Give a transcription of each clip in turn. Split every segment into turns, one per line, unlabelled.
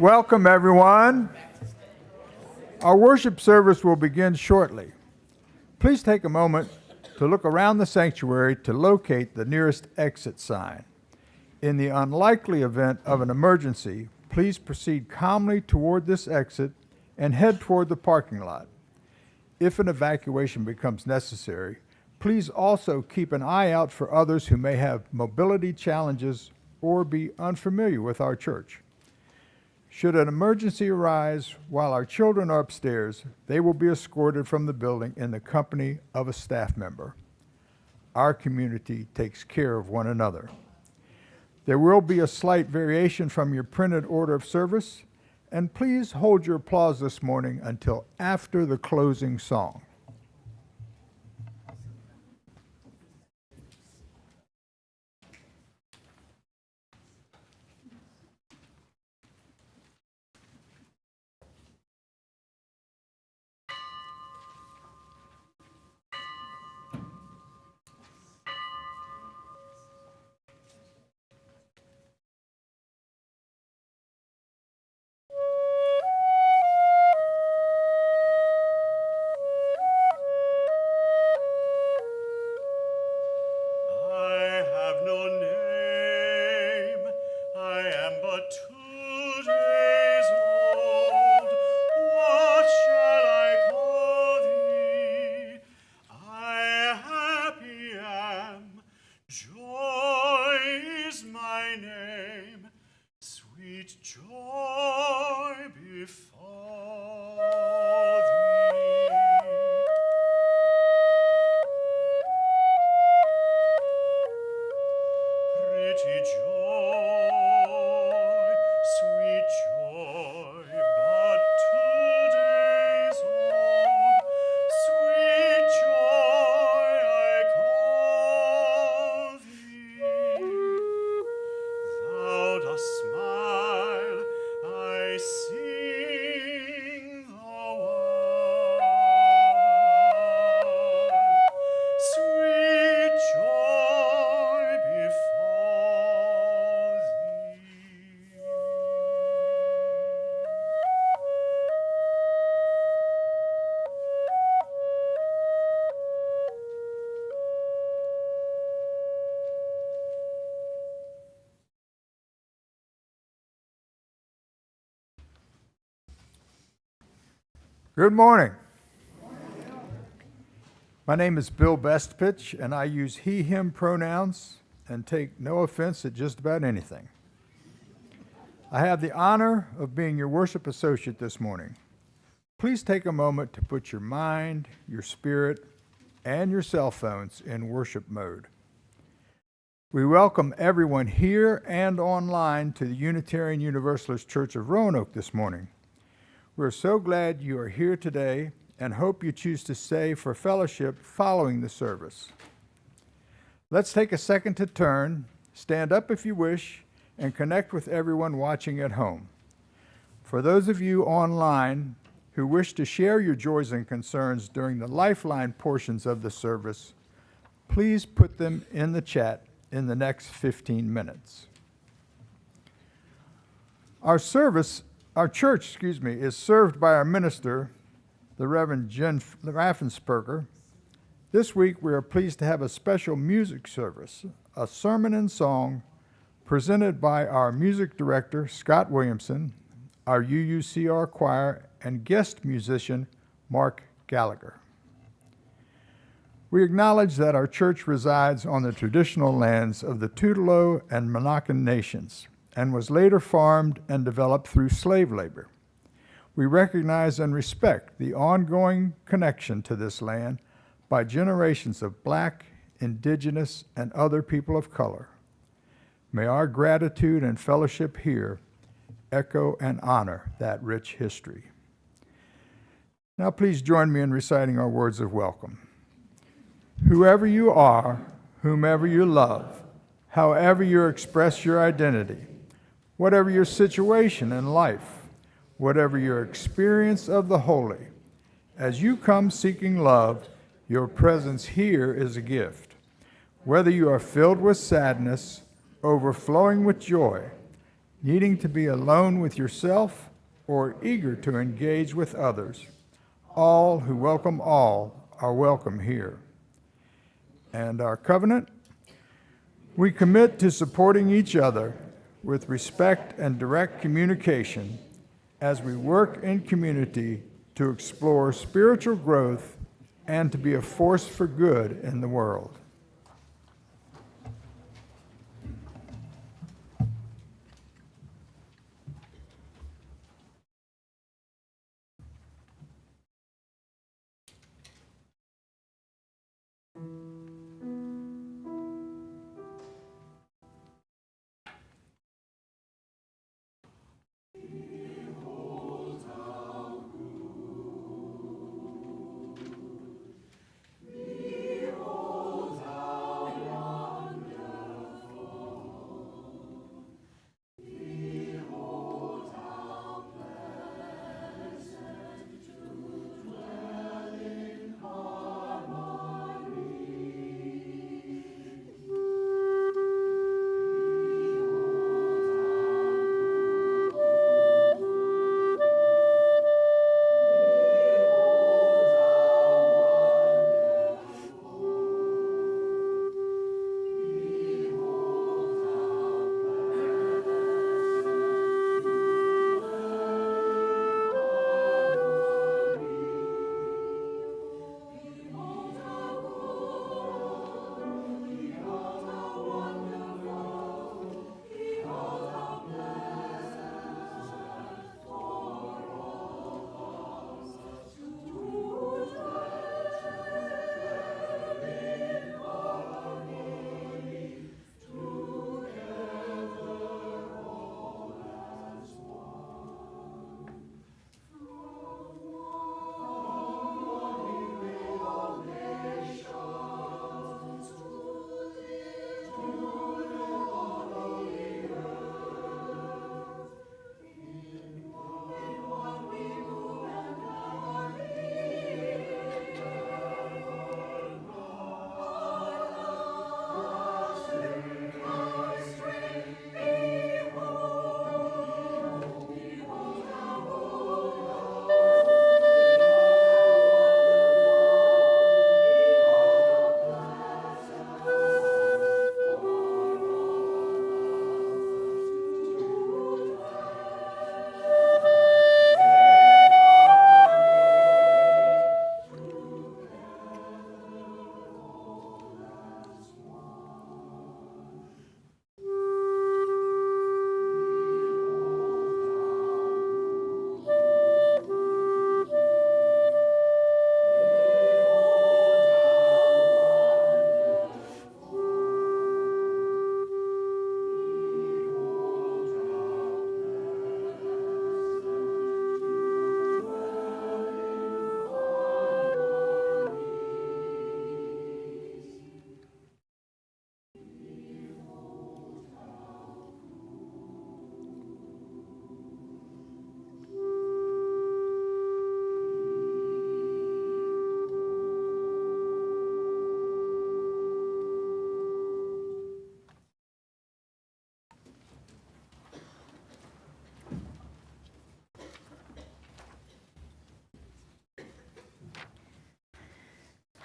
Welcome, everyone. Our worship service will begin shortly. Please take a moment to look around the sanctuary to locate the nearest exit sign. In the unlikely event of an emergency, please proceed calmly toward this exit and head toward the parking lot. If an evacuation becomes necessary, please also keep an eye out for others who may have mobility challenges or be unfamiliar with our church. Should an emergency arise while our children are upstairs, they will be escorted from the building in the company of a staff member. Our community takes care of one another. There will be a slight variation from your printed order of service, and please hold your applause this morning until after the closing song. Good morning. My name is Bill Bestpitch, and I use he, him pronouns and take no offense at just about anything. I have the honor of being your worship associate this morning. Please take a moment to put your mind, your spirit, and your cell phones in worship mode. We welcome everyone here and online to the Unitarian Universalist Church of Roanoke this morning. We're so glad you are here today and hope you choose to stay for fellowship following the service. Let's take a second to turn, stand up if you wish, and connect with everyone watching at home. For those of you online who wish to share your joys and concerns during the lifeline portions of the service, please put them in the chat in the next 15 minutes. Our church, is served by our minister, the Reverend Jen Raffensperger. This week, we are pleased to have a special music service, a sermon and song presented by our music director, Scott Williamson, our UUCR choir, and guest musician, Mark Gallagher. We acknowledge that our church resides on the traditional lands of the Tutelo and Monacan nations, and was later farmed and developed through slave labor. We recognize and respect the ongoing connection to this land by generations of Black, Indigenous, and other people of color. May our gratitude and fellowship here echo and honor that rich history. Now please join me in reciting our words of welcome. Whoever you are, whomever you love, however you express your identity, whatever your situation in life, whatever your experience of the holy, as you come seeking love, your presence here is a gift. Whether you are filled with sadness, overflowing with joy, needing to be alone with yourself, or eager to engage with others. All who welcome all are welcome here. And our covenant, we commit to supporting each other with respect and direct communication as we work in community to explore spiritual growth and to be a force for good in the world.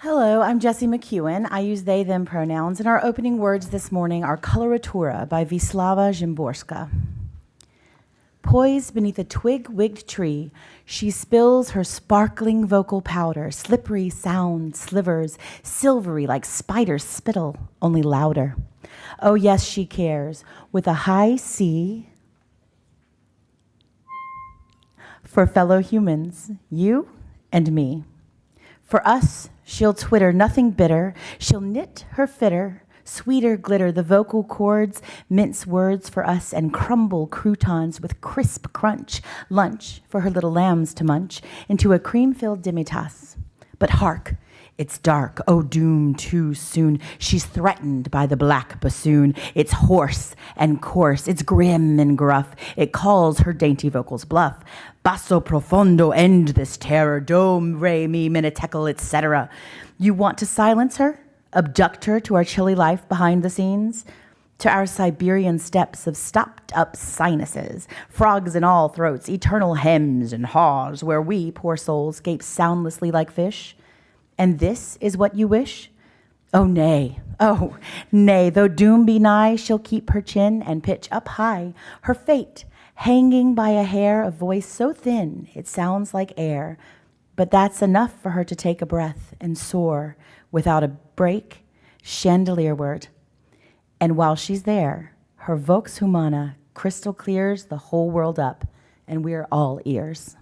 Hello, I'm Jessie McEwen. I use they, them pronouns, and our opening words this morning are Coloratura by Wisława Szymborska. Poised beneath a twig-wigged tree, she spills her sparkling vocal powder, slippery sound slivers, silvery like spider's spittle, only louder. Oh yes, she cares, with a high C for fellow humans, you and me. For us, she'll twitter nothing bitter. She'll knit her fitter, sweeter glitter the vocal cords, mince words for us, and crumble croutons with crisp crunch, lunch for her little lambs to munch, into a cream-filled demitasse. But hark, it's dark, oh doom too soon. She's threatened by the black bassoon. It's hoarse and coarse, it's grim and gruff. It calls her dainty vocals bluff. Basso profondo, end this terror. Do, re, mi, mi, tekel, etc. You want to silence her? Abduct her to our chilly life behind the scenes? to our Siberian steppes of stopped-up sinuses, frogs in all throats, eternal hems and haws, where we, poor souls, gape soundlessly like fish? And this is what you wish? Oh, nay, though doom be nigh, she'll keep her chin and pitch up high, her fate hanging by a hair, a voice so thin it sounds like air. But that's enough for her to take a breath and soar without a break, chandelierward. And while she's there, her vox humana crystal clears the whole world up, and we're all ears.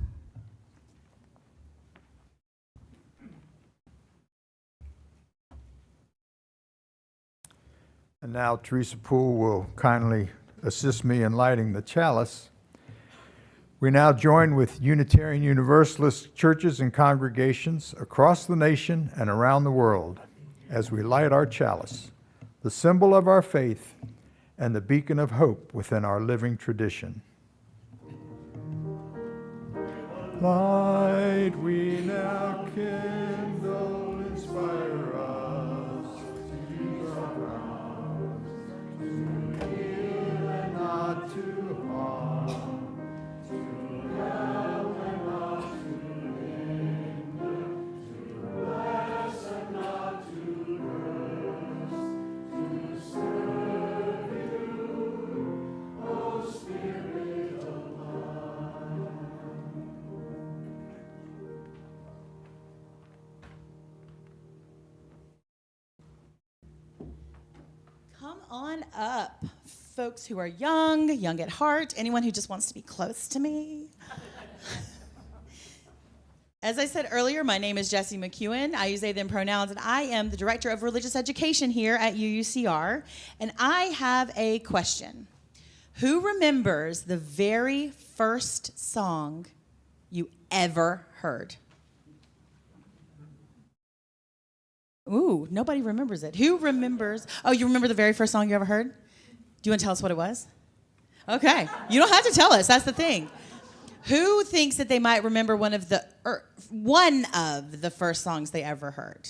And now Teresa Poole will kindly assist me in lighting the chalice. We now join with Unitarian Universalist churches and congregations across the nation and around the world as we light our chalice, the symbol of our faith and the beacon of hope within our living tradition. Light we now kindle, inspire us to use our grounds, to heal and not to harm, to help and not to hinder, to bless and not to curse, to serve you, O Spirit of light.
Come on up, folks who are young at heart, anyone who just wants to be close to me. As I said earlier, my name is Jessie McEwen. I use they, them pronouns, and I am the Director of Religious Education here at UUCR. And I have a question. Who remembers the very first song you ever heard? Ooh, nobody remembers it. Who remembers? Oh, you remember the very first song you ever heard? Do you want to tell us what it was? Okay. You don't have to tell us. That's the thing. Who thinks that they might remember one of the first songs they ever heard?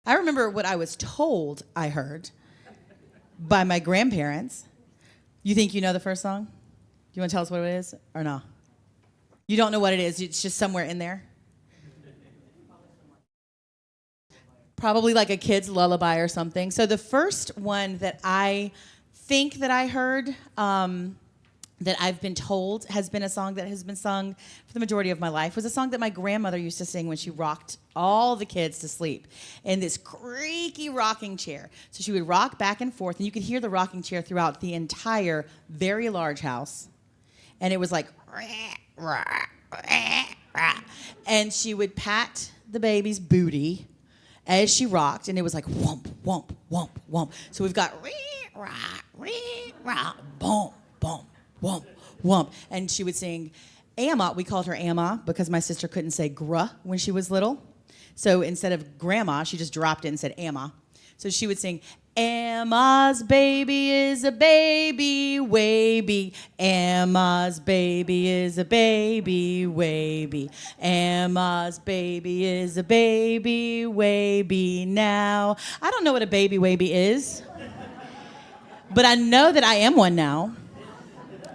I remember what I was told I heard by my grandparents. You think you know the first song? Do you want to tell us what it is or no? You don't know what it is. It's just somewhere in there. Probably like a kid's lullaby or something. So the first one that I think that I heard, that I've been told has been a song that has been sung for the majority of my life, was a song that my grandmother used to sing when she rocked all the kids to sleep in this creaky rocking chair. So she would rock back and forth, and you could hear the rocking chair throughout the entire very large house. And it was like, and she would pat the baby's booty as she rocked, and it was like whomp, whomp, whomp, whomp. So we've got boom, boom, whomp, whomp. And she would sing Amma. We called her Amma because my sister couldn't say gruh when she was little. So instead of grandma, she just dropped it and said Amma. So she would sing, Amma's baby is a baby, waby. Amma's baby is a baby, waby. Amma's baby is a baby, waby now. I don't know what a baby waby is, but I know that I am one now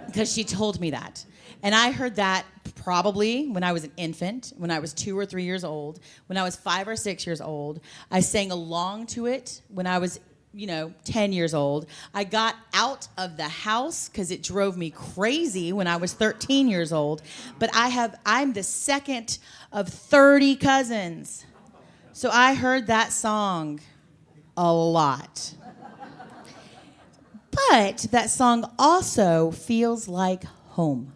because she told me that. And I heard that probably when I was an infant, when I was 2 or 3 years old, when I was 5 or 6 years old. I sang along to it when I was 10 years old. I got out of the house because it drove me crazy when I was 13 years old. But I'm the second of 30 cousins. So I heard that song a lot. But that song also feels like home.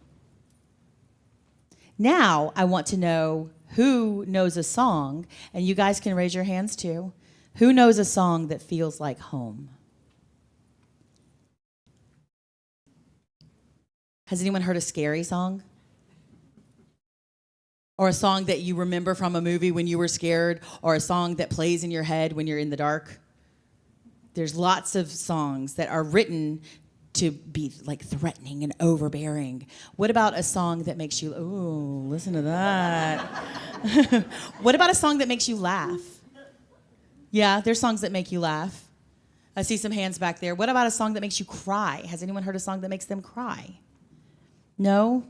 Now I want to know who knows a song, and you guys can raise your hands too. Who knows a song that feels like home? Has anyone heard a scary song? Or a song that you remember from a movie when you were scared, or a song that plays in your head when you're in the dark? There's lots of songs that are written to be like threatening and overbearing. What about a song that makes you, ooh, listen to that. What about a song that makes you laugh? Yeah, there's songs that make you laugh. I see some hands back there. What about a song that makes you cry? Has anyone heard a song that makes them cry? No?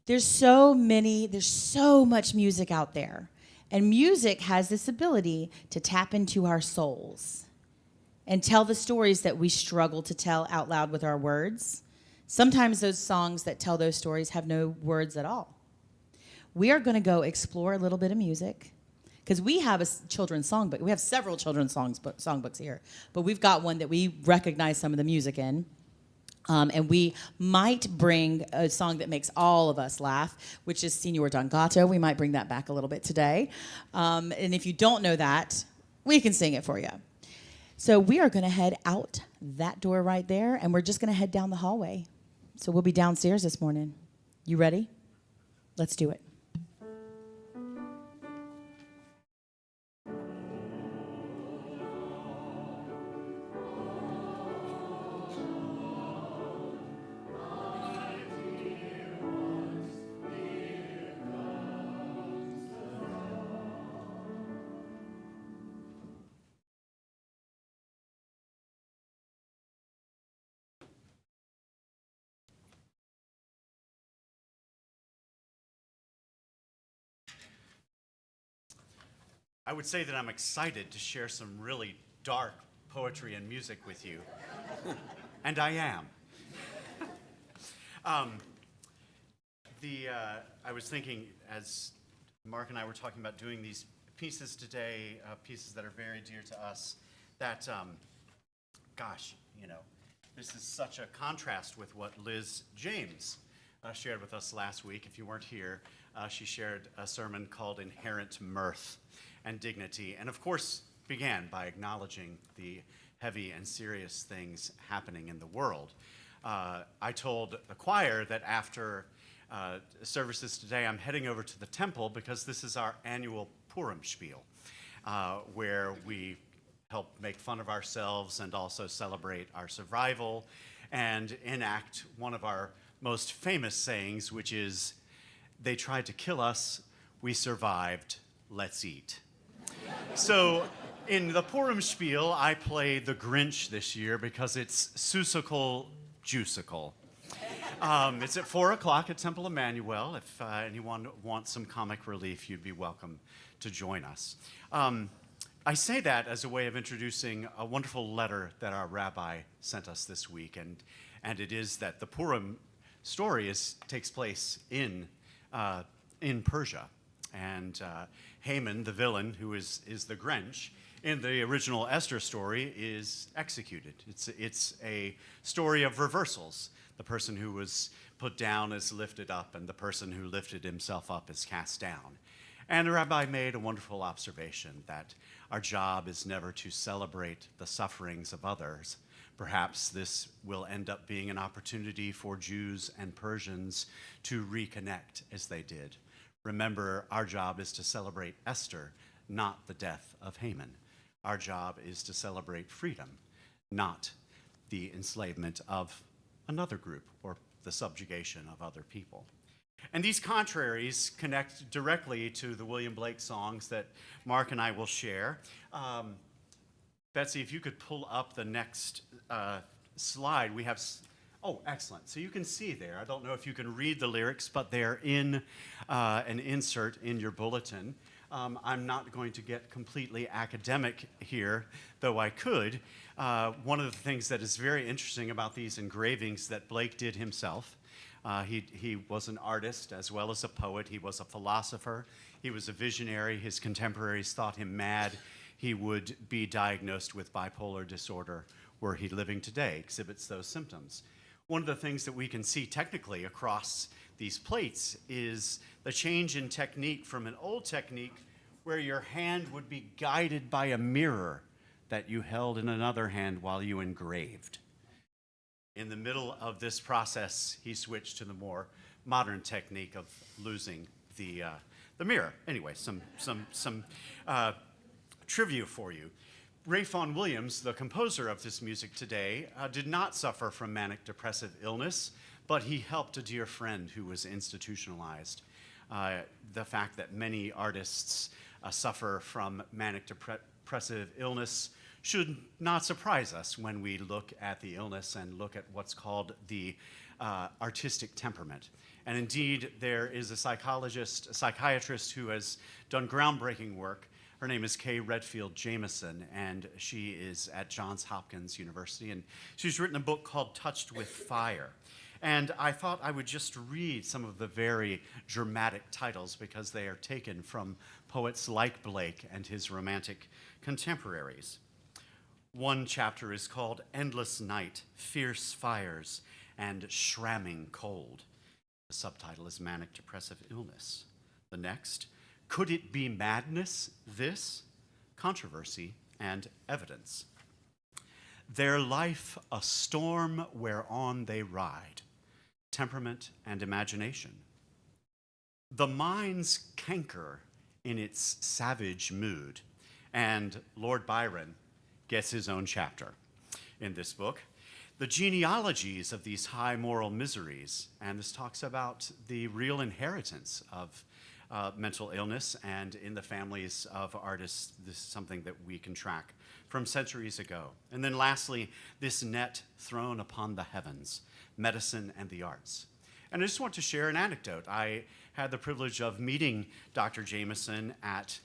There's so much music out there. And music has this ability to tap into our souls and tell the stories that we struggle to tell out loud with our words. Sometimes those songs that tell those stories have no words at all. We are going to go explore a little bit of music because we have a children's songbook. We have several children's songbooks here, but we've got one that we recognize some of the music in. And we might bring a song that makes all of us laugh, which is Signor Don Gato. We might bring that back a little bit today. And if you don't know that, we can sing it for you. So we are going to head out that door right there, and we're just going to head down the hallway. So we'll be downstairs this morning. You ready? Let's do it.
I would say that I'm excited to share some really dark poetry and music with you. And I am. I was thinking, as Mark and I were talking about doing these pieces today, pieces that are very dear to us, that, gosh, you know, this is such a contrast with what Liz James shared with us last week. If you weren't here, she shared a sermon called Inherent Mirth and Dignity, and of course began by acknowledging the heavy and serious things happening in the world. I told the choir that after services today, I'm heading over to the temple because this is our annual Purim spiel, where we help make fun of ourselves and also celebrate our survival and enact one of our most famous sayings, which is, "They tried to kill us, we survived, let's eat." So in the Purim spiel, I play the Grinch this year because it's Susical Juicical. It's at 4 o'clock at Temple Emmanuel. If anyone wants some comic relief, you'd be welcome to join us. I say that as a way of introducing a wonderful letter that our rabbi sent us this week, and it is that the Purim story takes place in Persia. And Haman, the villain, who is the Grinch, in the original Esther story is executed. It's a story of reversals. The person who was put down is lifted up, and the person who lifted himself up is cast down. And the rabbi made a wonderful observation that our job is never to celebrate the sufferings of others. Perhaps this will end up being an opportunity for Jews and Persians to reconnect as they did. Remember, our job is to celebrate Esther, not the death of Haman. Our job is to celebrate freedom, not the enslavement of another group or the subjugation of other people. And these contraries connect directly to the William Blake songs that Mark and I will share. Betsy, if you could pull up the next slide, we have... Oh, excellent. So you can see there. I don't know if you can read the lyrics, but they're in an insert in your bulletin. I'm not going to get completely academic here, though I could. One of the things that is very interesting about these engravings that Blake did himself, he was an artist as well as a poet. He was a philosopher. He was a visionary. His contemporaries thought him mad. He would be diagnosed with bipolar disorder were he living today, exhibits those symptoms. One of the things that we can see technically across these plates is the change in technique from an old technique where your hand would be guided by a mirror that you held in another hand while you engraved. In the middle of this process, he switched to the more modern technique of losing the mirror. Anyway, some trivia for you. Ray Vaughan Williams, the composer of this music today, did not suffer from manic depressive illness, but he helped a dear friend who was institutionalized. The fact that many artists suffer from manic depressive illness should not surprise us when we look at the illness and look at what's called the artistic temperament. And indeed, there is a psychiatrist who has done groundbreaking work. Her name is Kay Redfield Jamison, and she is at Johns Hopkins University, and she's written a book called Touched with Fire. And I thought I would just read some of the very dramatic titles because they are taken from poets like Blake and his romantic contemporaries. One chapter is called Endless Night, Fierce Fires, and Shramming Cold. The subtitle is Manic Depressive Illness. The next, Could It Be Madness, This? Controversy and Evidence. Their life a storm whereon they ride, temperament and imagination. The mind's canker in its savage mood, and Lord Byron gets his own chapter in this book. The genealogies of these high moral miseries, and this talks about the real inheritance of mental illness, and in the families of artists, this is something that we can track from centuries ago. And then lastly, this net thrown upon the heavens, medicine and the arts. And I just want to share an anecdote. I had the privilege of meeting Dr. Jamison at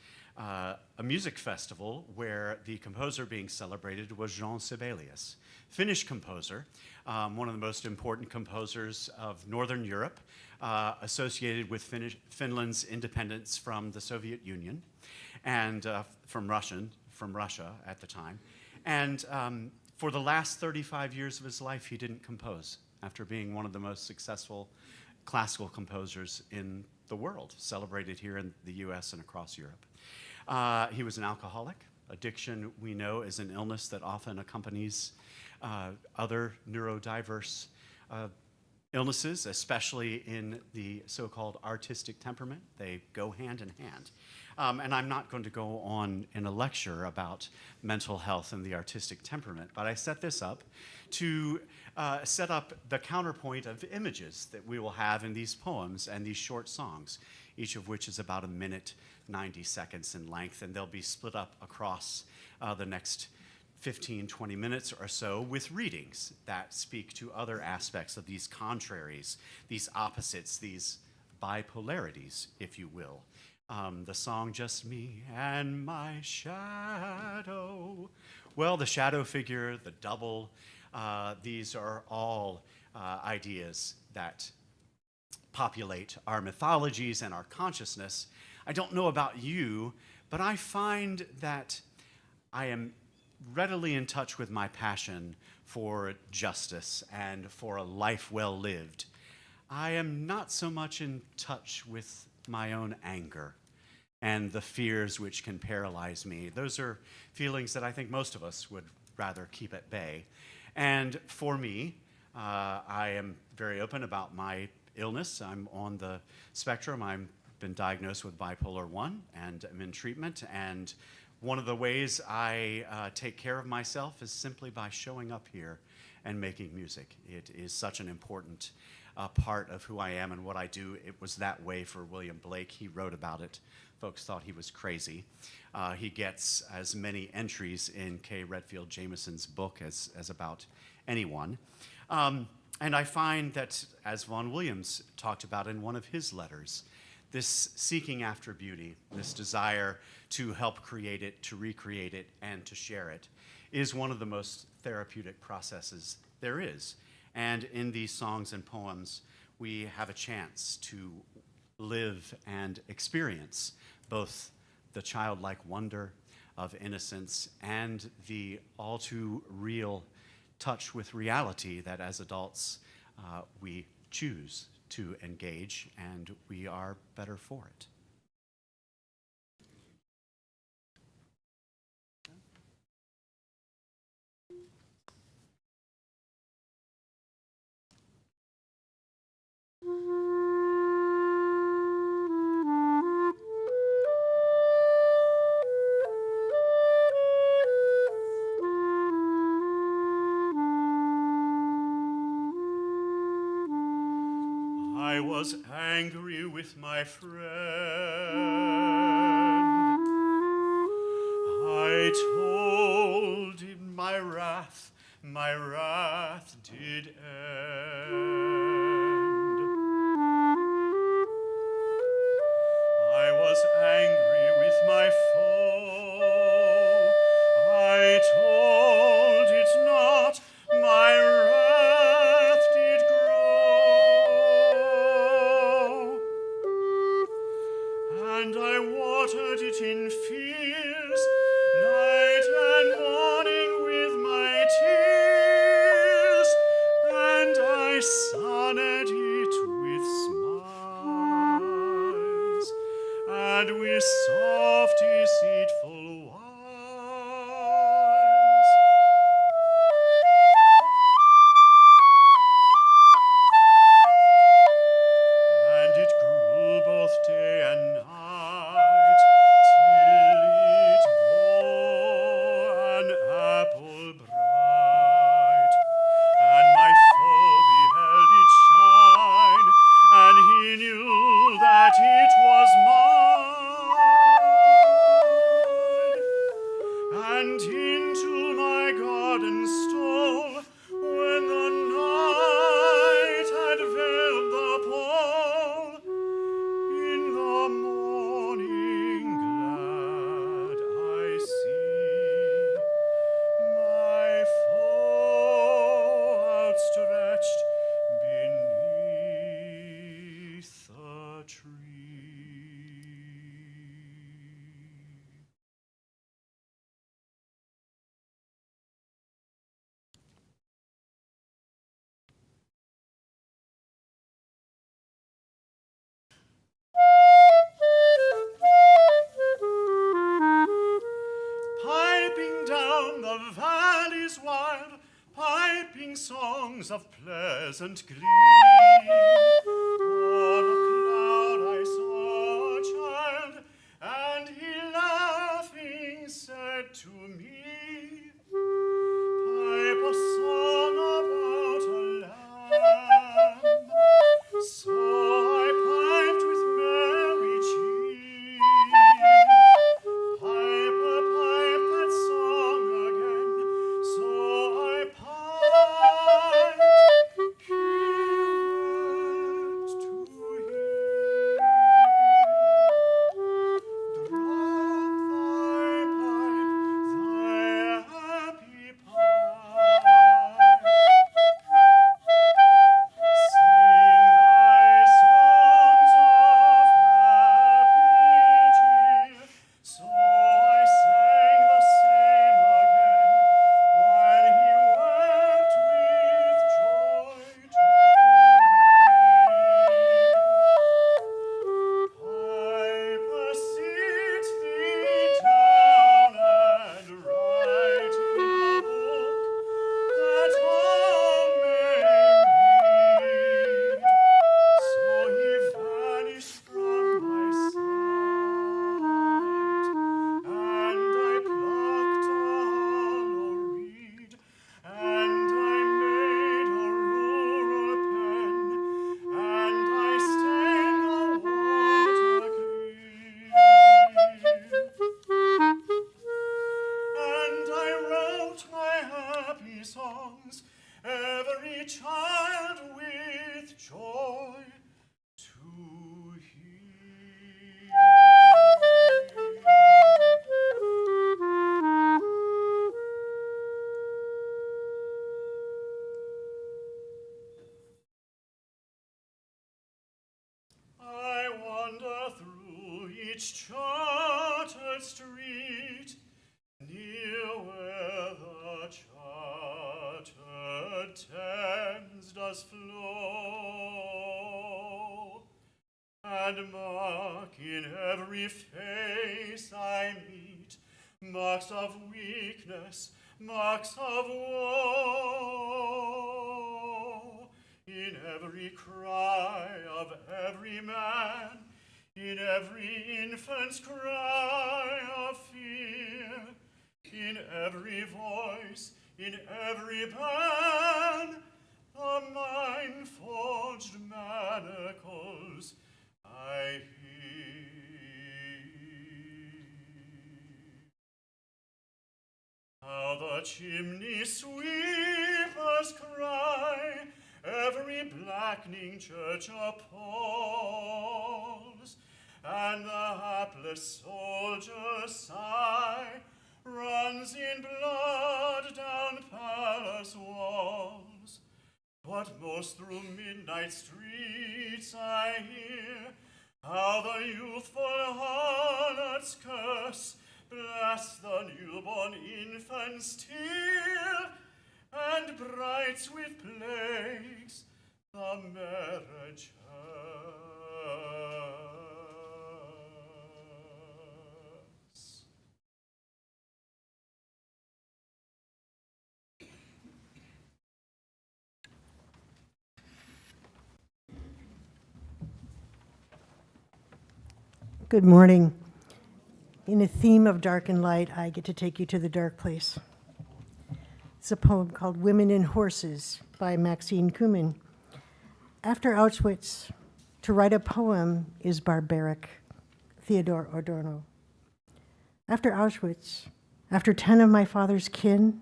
a music festival where the composer being celebrated was Jean Sibelius, Finnish composer, one of the most important composers of Northern Europe, associated with Finland's independence from the Soviet Union and from Russia at the time. And for the last 35 years of his life, he didn't compose after being one of the most successful classical composers in the world, celebrated here in the US and across Europe. He was an alcoholic. Addiction, we know, is an illness that often accompanies other neurodiverse illnesses, especially in the so-called artistic temperament. They go hand in hand. And I'm not going to go on in a lecture about mental health and the artistic temperament, but I set this up to set up the counterpoint of images that we will have in these poems and these short songs, each of which is about 1 minute, 90 seconds in length, and they'll be split up across the next 15, 20 minutes or so with readings that speak to other aspects of these contraries, these opposites, these bipolarities, if you will. The song, Just Me and My Shadow. Well, the shadow figure, the double, these are all ideas that populate our mythologies and our consciousness. I don't know about you, but I find that I am readily in touch with my passion for justice and for a life well lived. I am not so much in touch with my own anger and the fears which can paralyze me. Those are feelings that I think most of us would rather keep at bay. And for me, I am very open about my illness. I'm on the spectrum. I've been diagnosed with bipolar 1 and I'm in treatment. And one of the ways I take care of myself is simply by showing up here and making music. It is such an important part of who I am and what I do. It was that way for William Blake. He wrote about it. Folks thought he was crazy. He gets as many entries in Kay Redfield Jamison's book as about anyone. And I find that, as Vaughan Williams talked about in one of his letters, this seeking after beauty, this desire to help create it, to recreate it, and to share it, is one of the most therapeutic processes there is. And in these songs and poems, we have a chance to live and experience both the childlike wonder of innocence and the all too real touch with reality that as adults we choose to engage, and we are better for it. I was angry with my friend. I told my wrath did end. I was angry with my foe, I told it not, my wrath did grow, and I watered it in fears, night and morning with my tears, and I sunned it with smiles, and with soft deceitful wiles. And it grew both day and night, till it bore an apple bright. And my foe beheld it shine, and he knew that it was mine. And into my garden stole, when the night had veiled the pole. In the morning glad I see my foe outstretched beneath the tree. Piping down the valleys wild, piping songs of pleasant glee. On a cloud I saw a child, and he laughing said to me, pipe a song about a lamb. So I piped with merry cheer. Pipe that song again. So I piped, he wept to hear. Drop thy pipe, thy happy pipe. Sing thy songs of happy cheer. So I sang the same again, while he wept with joy to hear. Piper, sit thee down and write in a book that all may read. So he vanished from my sight, and I plucked a hollow reed, and I made a rural pen, and I stained the water clear. And I wrote my happy songs, every child with joy to hear. I wander through each chartered street, near where the chartered Thames does flow, and mark in every face I meet marks of weakness, marks of woe, in every cry of every man, in every infant's cry of fear, in every voice, in every ban, the mind-forged manacles I hear. How the The chimney sweepers cry, every blackening church appalls, and the hapless soldier's sigh runs in blood down palace walls. But most through midnight streets I hear how the youthful harlots curse, bless the newborn infant's tear, and brights with plagues the marriage hearse.
Good morning. In a theme of dark and light, I get to take you to the dark place. It's a poem called Women and Horses by Maxine Kumin. After Auschwitz, to write a poem is barbaric. Theodore Adorno. After Auschwitz, after 10 of my father's kin,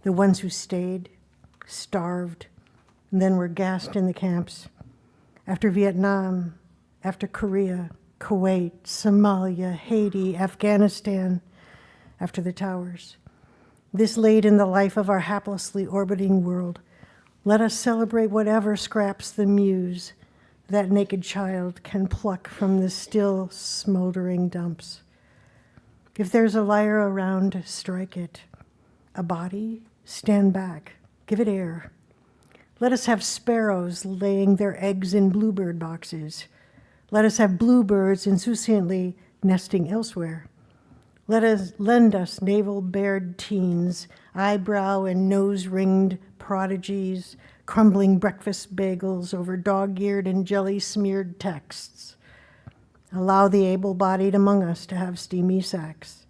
the ones who stayed, starved, and then were gassed in the camps, after Vietnam, after Korea, Kuwait, Somalia, Haiti, Afghanistan, after the towers. This late in the life of our haplessly orbiting world, let us celebrate whatever scraps the muse that naked child can pluck from the still smoldering dumps. If there's a lyre around, strike it. A body, stand back, give it air. Let us have sparrows laying their eggs in bluebird boxes. Let us have bluebirds insouciantly nesting elsewhere. Lend us navel-bared teens, eyebrow and nose-ringed prodigies, crumbling breakfast bagels over dog-eared and jelly-smeared texts. Allow the able-bodied among us to have steamy sacks.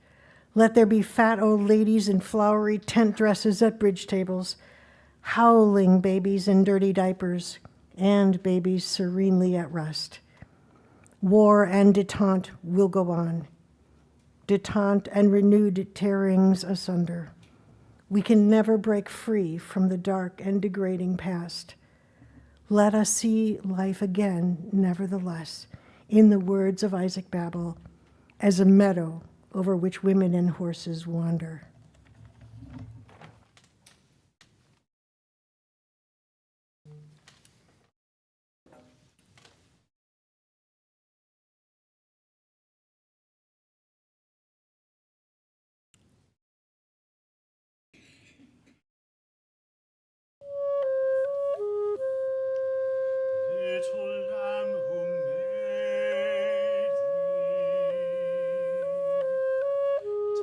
Let there be fat old ladies in flowery tent dresses at bridge tables, howling babies in dirty diapers, and babies serenely at rest. War and detente will go on. Detente and renewed tearings asunder. We can never break free from the dark and degrading past. Let us see life again, nevertheless, in the words of Isaac Babel, as a meadow over which women and horses wander.
Little lamb who made thee,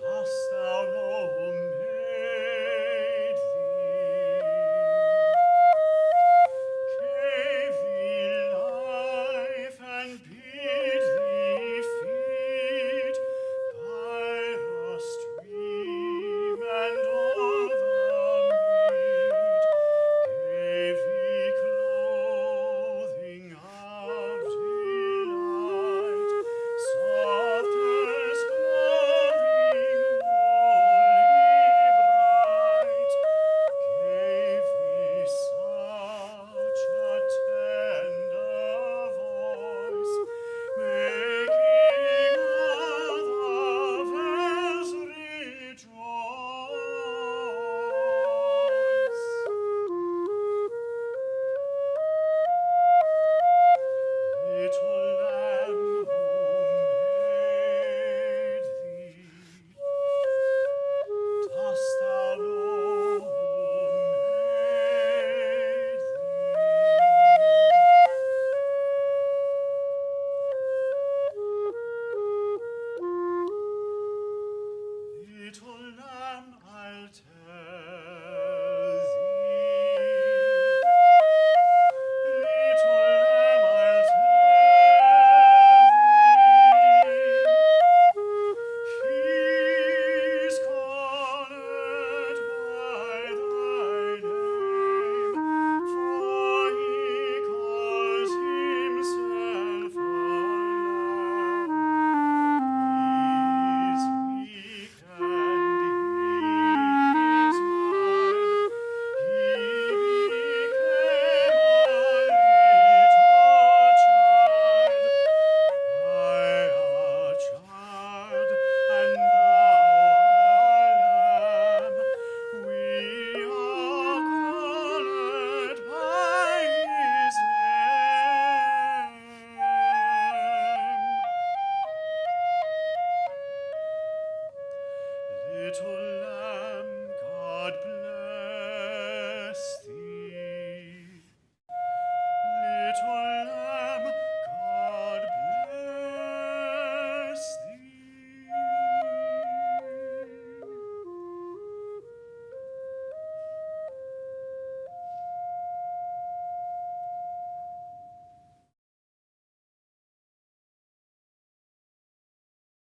dost thou know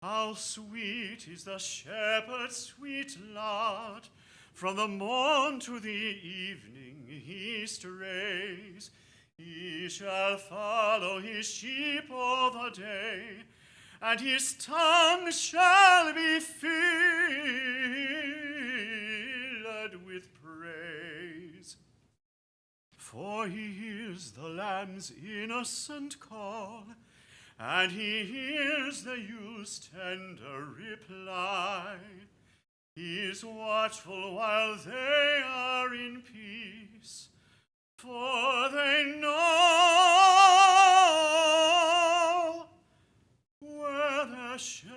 How sweet is the shepherd's sweet lot, from the morn to the evening he strays. He shall follow his sheep all the day, and his tongue shall be filled with praise. For he hears the lamb's innocent call, and he hears the youth's tender reply. He is watchful while they are in peace, for they know where the shepherd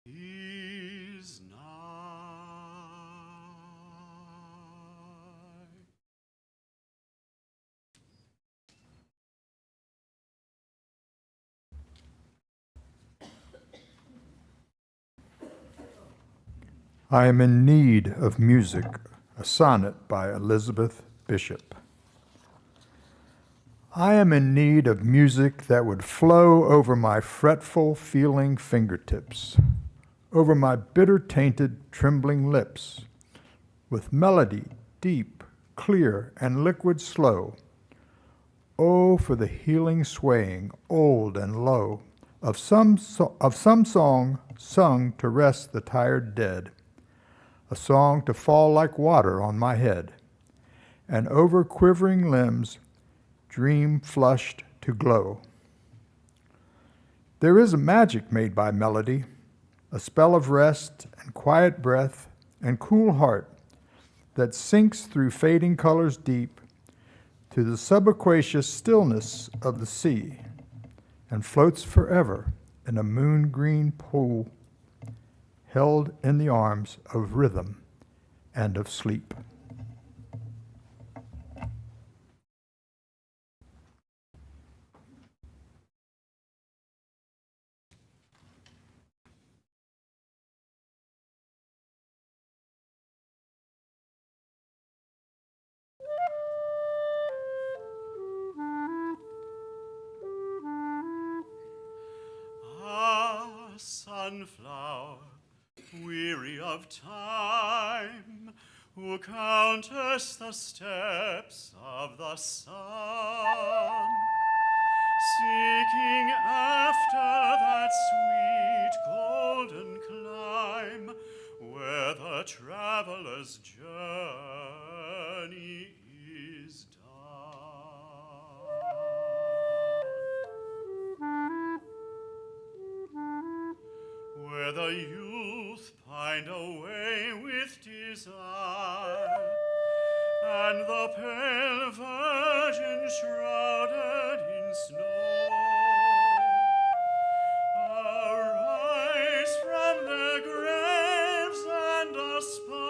is nigh.
I am in need of music, a sonnet by Elizabeth Bishop. I am in need of music that would flow over my fretful, feeling fingertips, over my bitter-tainted, trembling lips, with melody deep, clear, and liquid slow. Oh, for the healing swaying, old and low, of some song sung to rest the tired dead, a song to fall like water on my head, and over quivering limbs dream flushed to glow. There is a magic made by melody, a spell of rest and quiet breath and cool heart that sinks through fading colors deep to the subaqueous stillness of the sea and floats forever in a moon-green pool held in the arms of rhythm and of sleep.
Ah, sunflower, weary of time, who countest the steps of the sun, seeking after that sweet golden clime where the traveler's journey is done. Where the youth pined away with desire, and the pale virgin shrouded in snow arise from their graves and aspire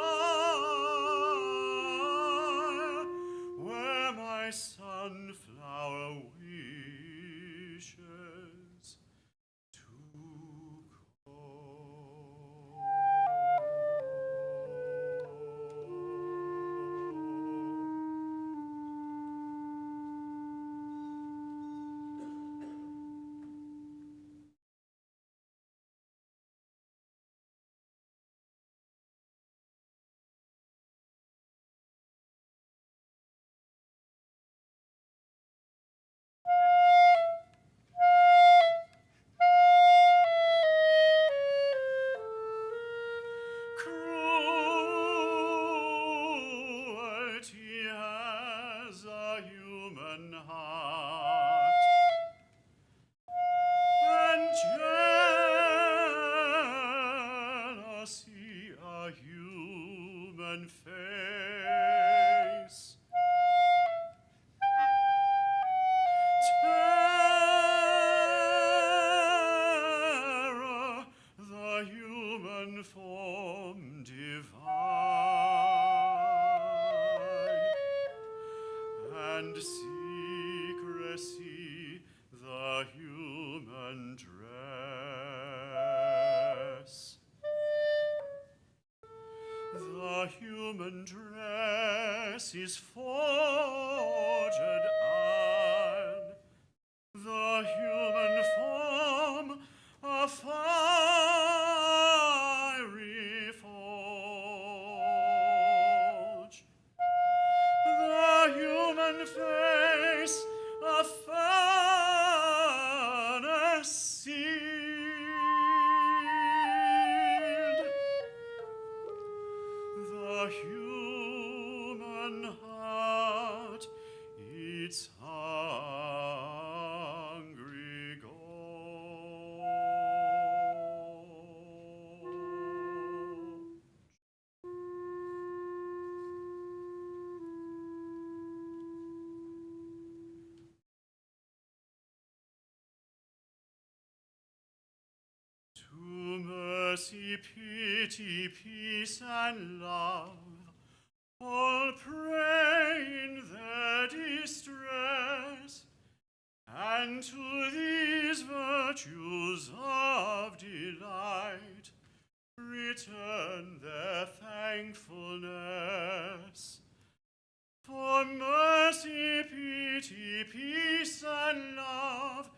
where my sunflower wishes to go. Cruelty has a human heart, and jealousy a human face. Terror, the human form divine, and secrecy, the human dress. The human dress is forged iron, the human
mercy, pity, peace, and love, all pray in their distress, and to these virtues of delight return their thankfulness. For mercy, pity, peace, and love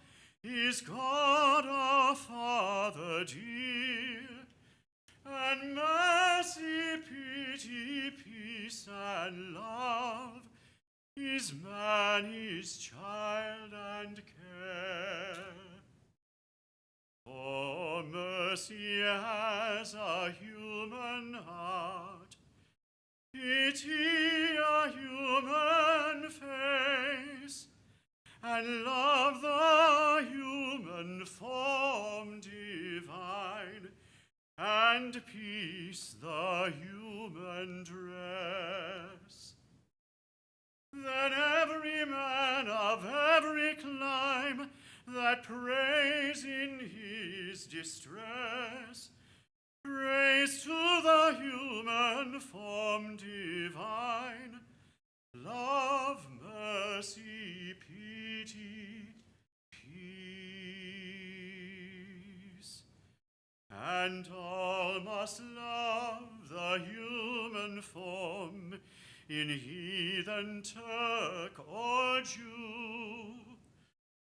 is God our Father dear, and mercy, pity, peace, and love is man, his child, and care. For mercy has a human heart, pity a human face, and love the human form divine, and peace the human dress. Then every man of every clime that prays in his distress, praise to the human form divine, love, mercy, pity, peace. And all must love the human form, in heathen, Turk, or Jew,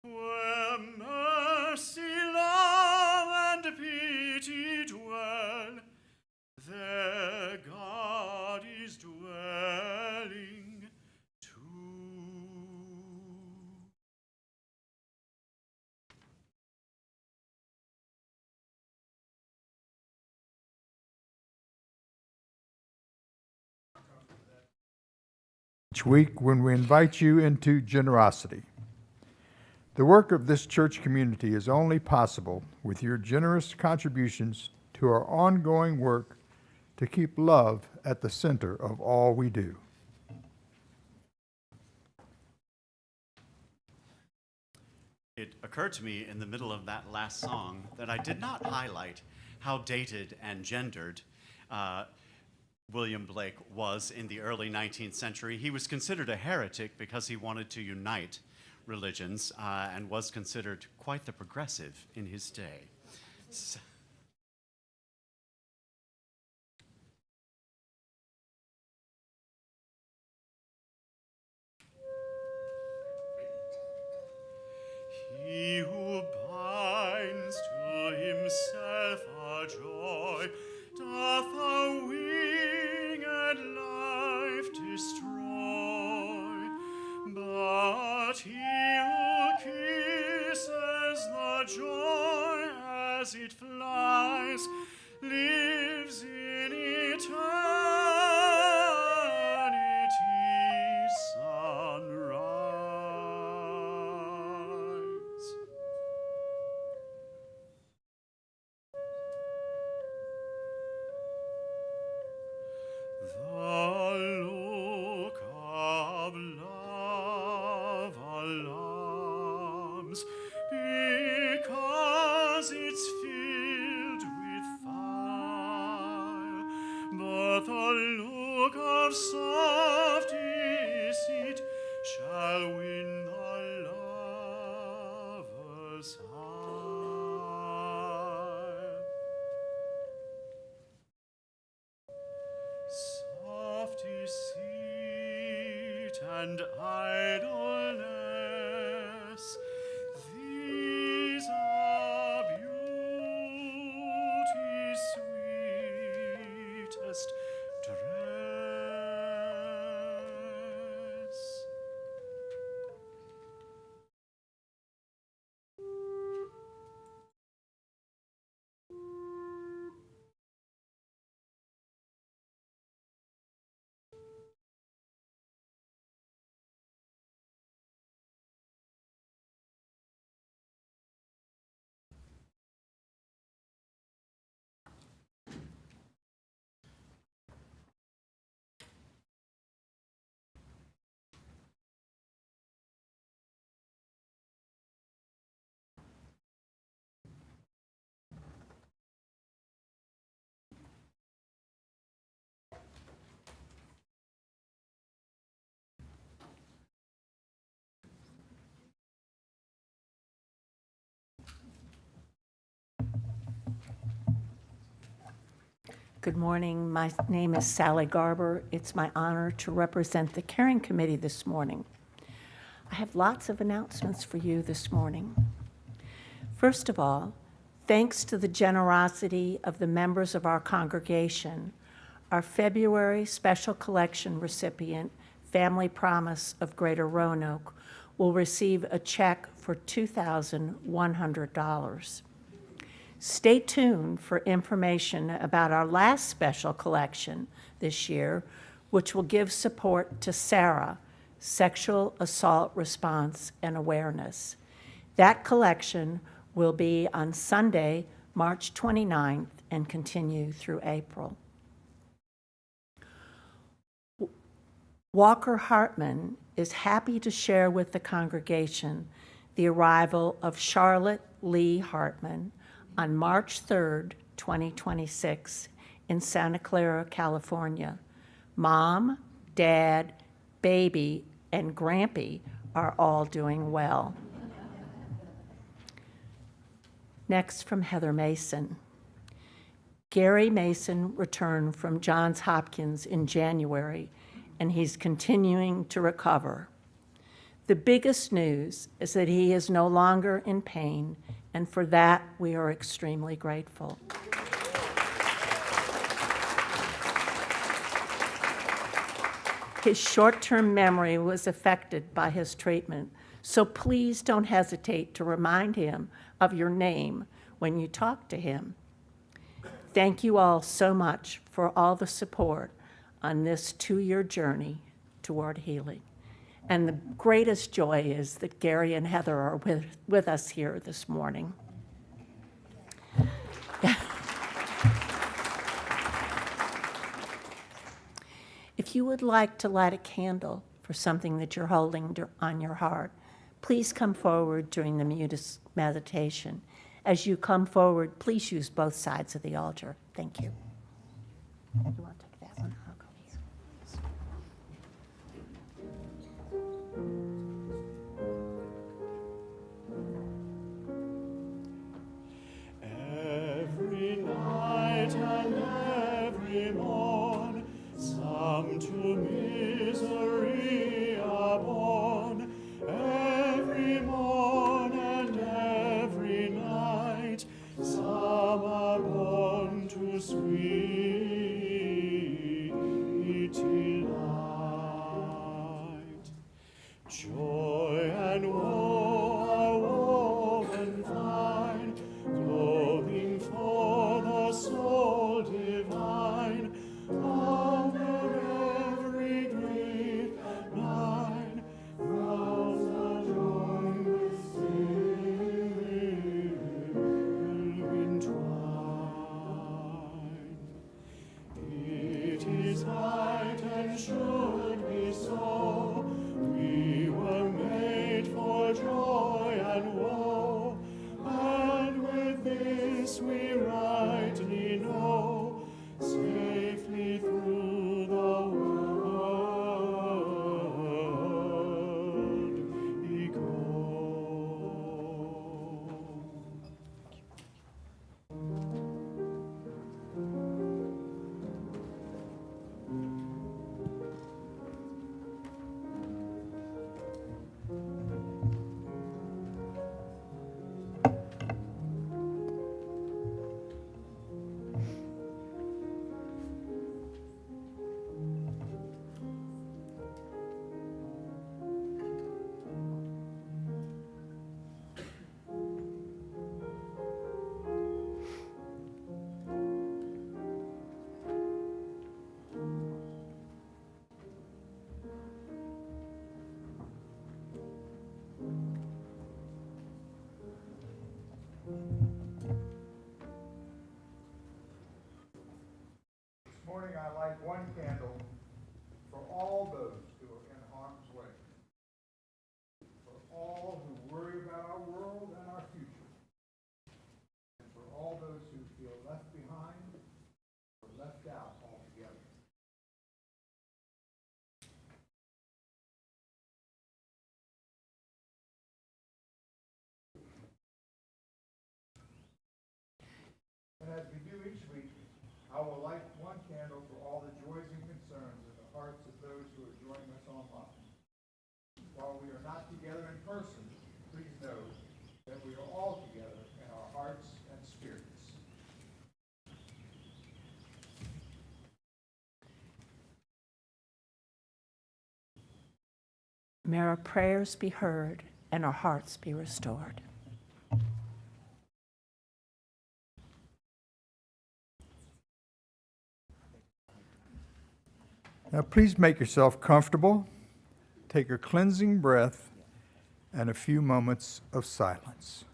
where mercy, love, and pity dwell, there God is dwelling too.
Each week when we invite you into generosity. The work of this church community is only possible with your generous contributions to our ongoing work to keep love at the center of all we do.
It occurred to me in the middle of that last song that I did not highlight how dated and gendered William Blake was in the early 19th century. He was considered a heretic because he wanted to unite religions and was considered quite the progressive in his day. So,
He who binds to himself a joy doth a winged life destroy, but he who kisses the joy as it flies lives in eternity's sunrise. The look of love alarms, because it's filled with fire, but the look of soft deceit shall win the lover's heart. Soft deceit and idleness, these are beauty's sweetest dress.
Good morning. My name is Sally Garber. It's my honor to represent the Caring Committee this morning. I have lots of announcements for you this morning. First of all, thanks to the generosity of the members of our congregation, our February special collection recipient, Family Promise of Greater Roanoke, will receive a check for $2,100. Stay tuned for information about our last special collection this year, which will give support to SARA, Sexual Assault Response and Awareness. That collection will be on Sunday, March 29th, and continue through April. Walker Hartman is happy to share with the congregation the arrival of Charlotte Lee Hartman on March 3rd, 2026, in Santa Clara, California. Mom, Dad, baby, and Grampy are all doing well. Next, from Heather Mason. Gary Mason returned from Johns Hopkins in January, and he's continuing to recover. The biggest news is that he is no longer in pain, and for that, we are extremely grateful. His short-term memory was affected by his treatment, so please don't hesitate to remind him of your name when you talk to him. Thank you all so much for all the support on this 2-year journey toward healing. And the greatest joy is that Gary and Heather are with us here this morning. If you would like to light a candle for something that you're holding on your heart, please come forward during the mutis meditation. As you come forward, please use both sides of the altar. Thank you. You want to take that one? I'll go here.
Every night and every morn, some to misery are born. Every morn and every night, some are born to sweet
I will light one candle for all the joys and concerns in the hearts of those who are joining us online. While we are not together in person, please know that we are all together in our hearts and spirits.
May our prayers be heard and our hearts be restored.
Now please make yourself comfortable, take a cleansing breath, and a few moments of silence.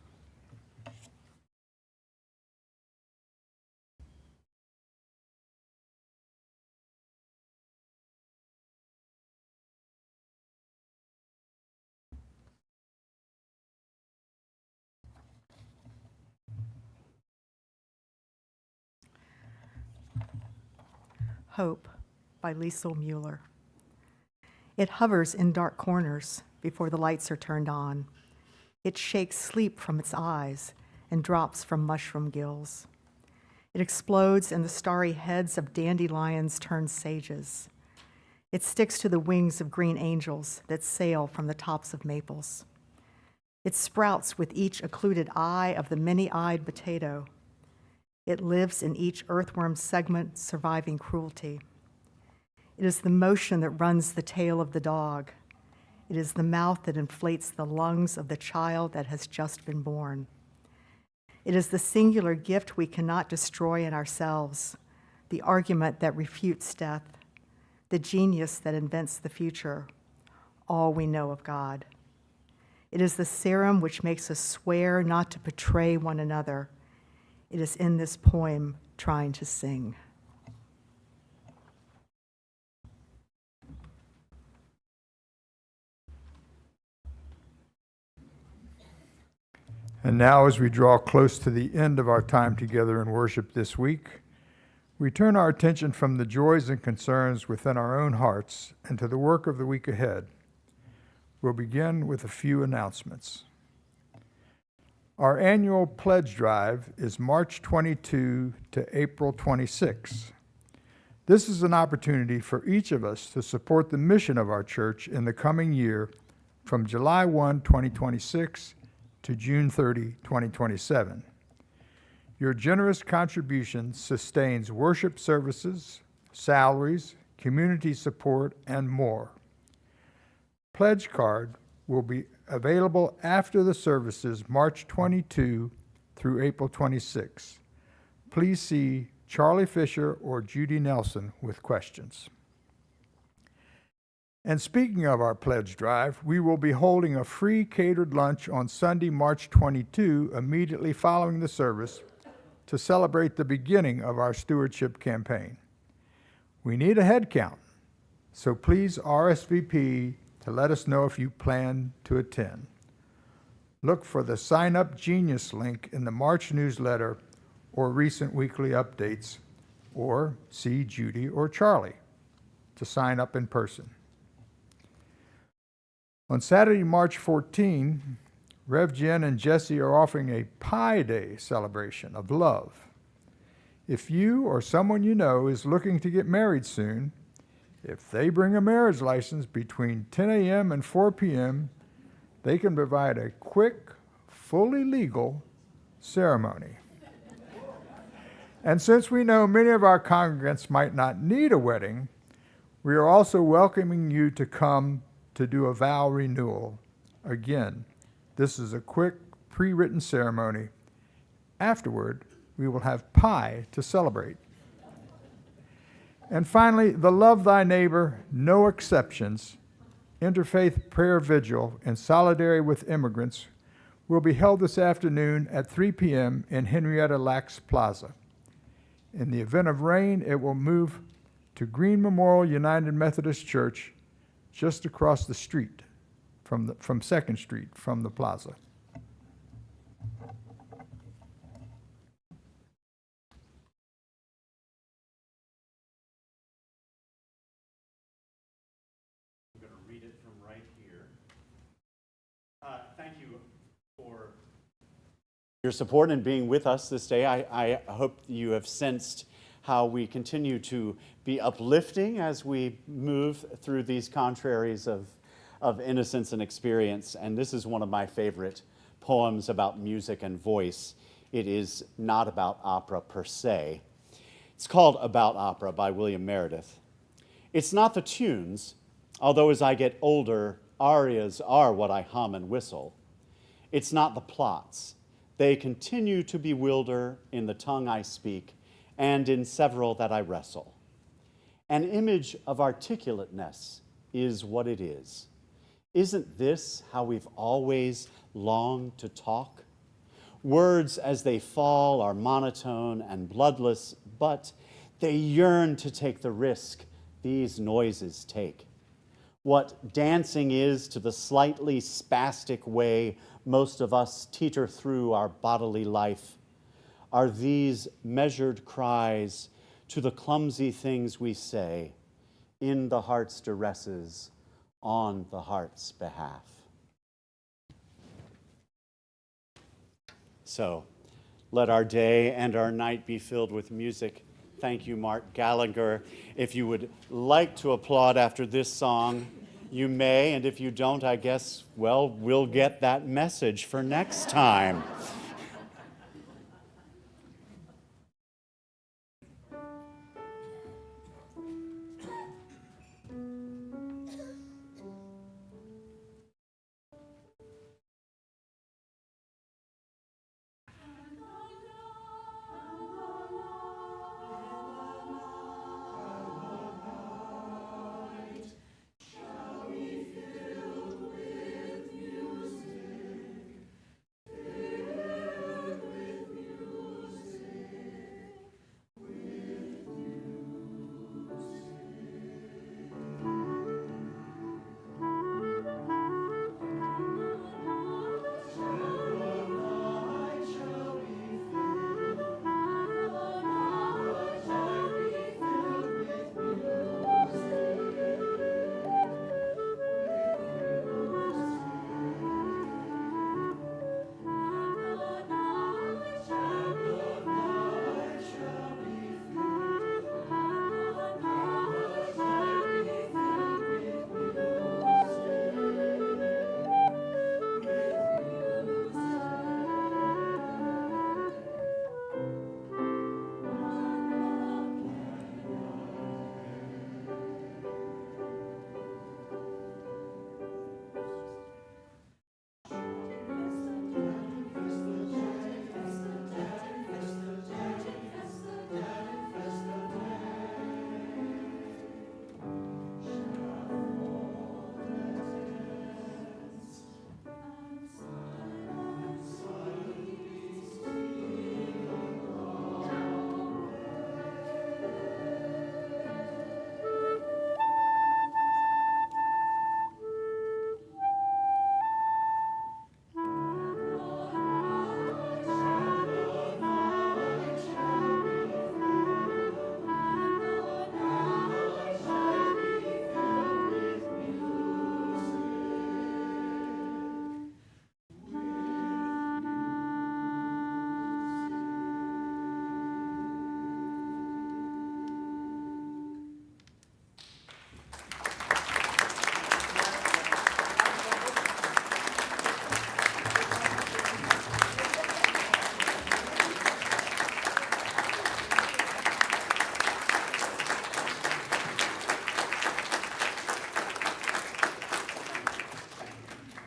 Hope by Liesl Mueller. It hovers in dark corners before the lights are turned on. It shakes sleep from its eyes and drops from mushroom gills. It explodes in the starry heads of dandelions turned sages. It sticks to the wings of green angels that sail from the tops of maples. It sprouts with each occluded eye of the many-eyed potato. It lives in each earthworm segment, surviving cruelty. It is the motion that runs the tail of the dog. It is the mouth that inflates the lungs of the child that has just been born. It is the singular gift we cannot destroy in ourselves, the argument that refutes death, the genius that invents the future, all we know of God. It is the serum which makes us swear not to betray one another. It is in this poem trying to sing.
And now, as we draw close to the end of our time together in worship this week, we turn our attention from the joys and concerns within our own hearts and to the work of the week ahead. We'll begin with a few announcements. Our annual pledge drive is March 22 to April 26. This is an opportunity for each of us to support the mission of our church in the coming year from July 1, 2026 to June 30, 2027. Your generous contribution sustains worship services, salaries, community support, and more. Pledge card will be available after the services March 22 through April 26. Please see Charlie Fisher or Judy Nelson with questions. And speaking of our pledge drive, we will be holding a free catered lunch on Sunday, March 22, immediately following the service, to celebrate the beginning of our stewardship campaign. We need a head count, so please RSVP to let us know if you plan to attend. Look for the Sign Up Genius link in the March newsletter or recent weekly updates, or see Judy or Charlie to sign up in person. On Saturday, March 14, Rev. Jen and Jesse are offering a Pie Day celebration of love. If you or someone you know is looking to get married soon, if they bring a marriage license between 10 a.m. and 4 p.m., they can provide a quick, fully legal ceremony. And since we know many of our congregants might not need a wedding, we are also welcoming you to come to do a vow renewal. Again, this is a quick, pre-written ceremony. Afterward, we will have pie to celebrate. And finally, the Love Thy Neighbor, No Exceptions, Interfaith Prayer Vigil in solidarity with immigrants will be held this afternoon at 3 p.m. in Henrietta Lacks Plaza. In the event of rain, it will move to Green Memorial United Methodist Church just across the street from 2nd Street from the plaza.
I'm going to read it from right here. Thank you for your support and being with us this day. I hope you have sensed how we continue to be uplifting as we move through these contraries of innocence and experience. And this is one of my favorite poems about music and voice. It is not about opera per se. It's called About Opera by William Meredith. It's not the tunes, although as I get older, arias are what I hum and whistle. It's not the plots. They continue to bewilder in the tongue I speak and in several that I wrestle. An image of articulateness is what it is. Isn't this how we've always longed to talk? Words as they fall are monotone and bloodless, but they yearn to take the risk these noises take. What dancing is to the slightly spastic way most of us teeter through our bodily life are these measured cries to the clumsy things we say in the heart's duresses on the heart's behalf. So, let our day and our night be filled with music. Thank you, Mark Gallagher. If you would like to applaud after this song, you may, and if you don't, I guess, well, we'll get that message for next time.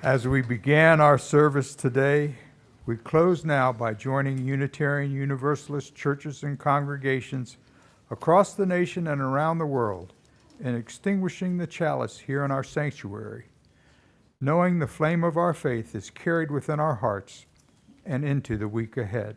As we began our service today, we close now by joining Unitarian Universalist churches and congregations across the nation and around the world in extinguishing the chalice here in our sanctuary, knowing the flame of our faith is carried within our hearts and into the week ahead.